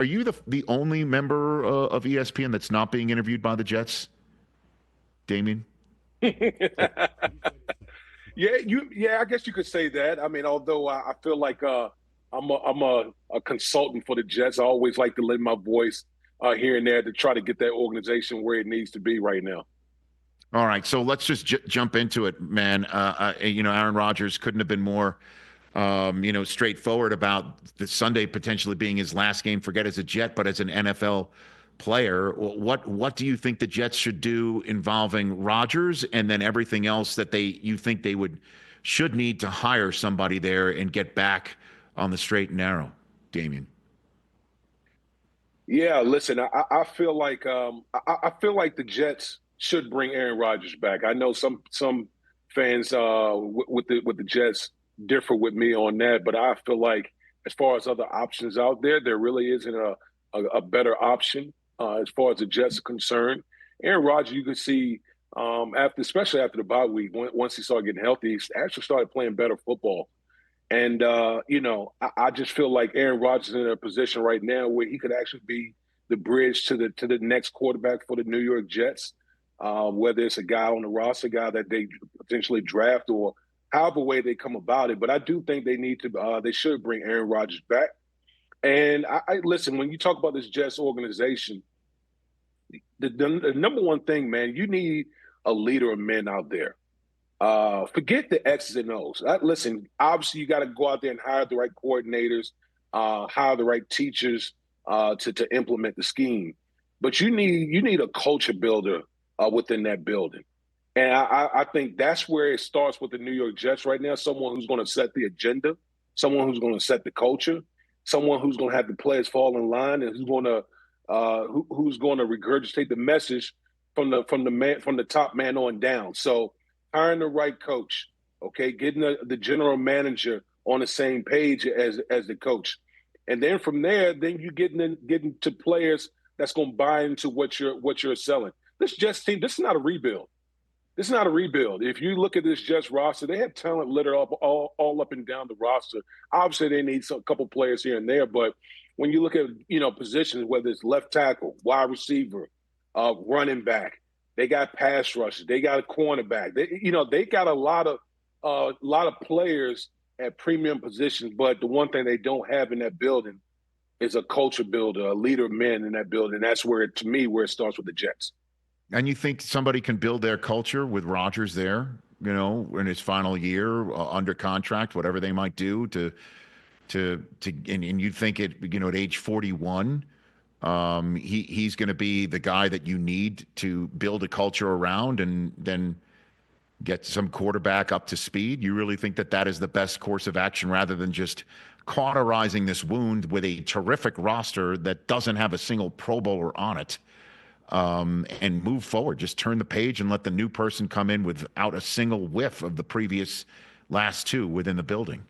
Are you the only member of ESPN that's not being interviewed by the Jets, Damien? Yeah, I guess you could say that. I mean, although I feel like I'm a consultant for the Jets. I always like to lend my voice here and there to try to get that organization where it needs to be right now. All right, so let's just jump into it, man. Aaron Rodgers couldn't have been more, straightforward about the Sunday potentially being his last game. Forget as a Jet, but as an NFL player. What do you think the Jets should do involving Rodgers, and then everything else that you think they should need to hire somebody there and get back on the straight and narrow, Damien? Yeah, listen, I feel like I feel like the Jets should bring Aaron Rodgers back. I know some fans with the Jets differ with me on that, but I feel like as far as other options out there, there really isn't a better option as far as the Jets are concerned. Aaron Rodgers, you can see especially after the bye week, once he started getting healthy, he actually started playing better football. And I just feel like Aaron Rodgers is in a position right now where he could actually be the bridge to the next quarterback for the New York Jets. Whether it's a guy on the roster, guy that they potentially draft, or however way they come about it. But I do think they should bring Aaron Rodgers back. And I listen, when you talk about this Jets organization, the number one thing, man, you need a leader of men out there. Forget the X's and O's. Listen, obviously you got to go out there and hire the right coordinators, hire the right teachers to implement the scheme. But you need a culture builder within that building. And I think that's where it starts with the New York Jets right now. Someone who's going to set the agenda, someone who's going to set the culture, someone who's going to have the players fall in line, and who's going to regurgitate the message from the top man on down. So hiring the right coach, okay, getting the general manager on the same page as the coach, and then from there, then you getting to players that's going to buy into what you're selling. This Jets team, this is not a rebuild. This is not a rebuild. If you look at this Jets roster, they have talent littered up all up and down the roster. Obviously, they need a couple players here and there, but when you look at positions, whether it's left tackle, wide receiver, running back, they got pass rushers, they got a cornerback. They got a lot of players at premium positions. But the one thing they don't have in that building is a culture builder, a leader of men in that building. That's where it starts with the Jets. And you think somebody can build their culture with Rodgers there, in his final year under contract, whatever they might do and you think at age 41, he's going to be the guy that you need to build a culture around and then get some quarterback up to speed? You really think that is the best course of action rather than just cauterizing this wound with a terrific roster that doesn't have a single Pro Bowler on it? And move forward. Just turn the page and let the new person come in without a single whiff of the previous last two within the building.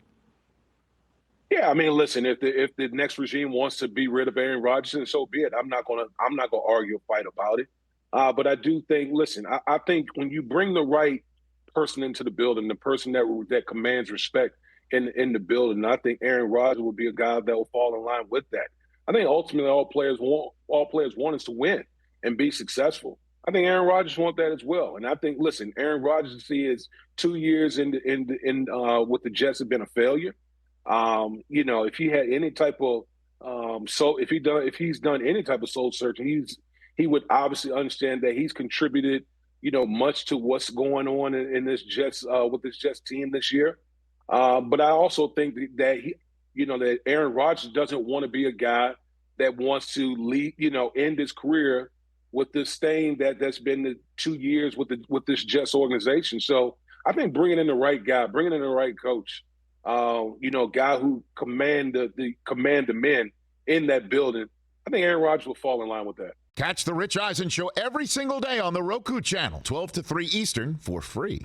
Yeah, I mean, listen, if the next regime wants to be rid of Aaron Rodgers, and so be it. I'm not gonna argue or fight about it. But I do think, listen, I think when you bring the right person into the building, the person that commands respect in the building, I think Aaron Rodgers will be a guy that will fall in line with that. I think ultimately all players want is to win and be successful. I think Aaron Rodgers wants that as well. And I think, listen, Aaron Rodgers, he is 2 years with the Jets have been a failure. If he had any type of if he's done any type of soul searching, he would obviously understand that he's contributed, much to what's going on in this Jets with this Jets team this year. But I also think that that Aaron Rodgers doesn't want to be a guy that wants to leave, end his career with this stain that's been the 2 years with this Jets organization. So I think bringing in the right guy, bringing in the right coach, guy who command the men in that building, I think Aaron Rodgers will fall in line with that. Catch the Rich Eisen Show every single day on the Roku Channel, 12 to 3 Eastern, for free.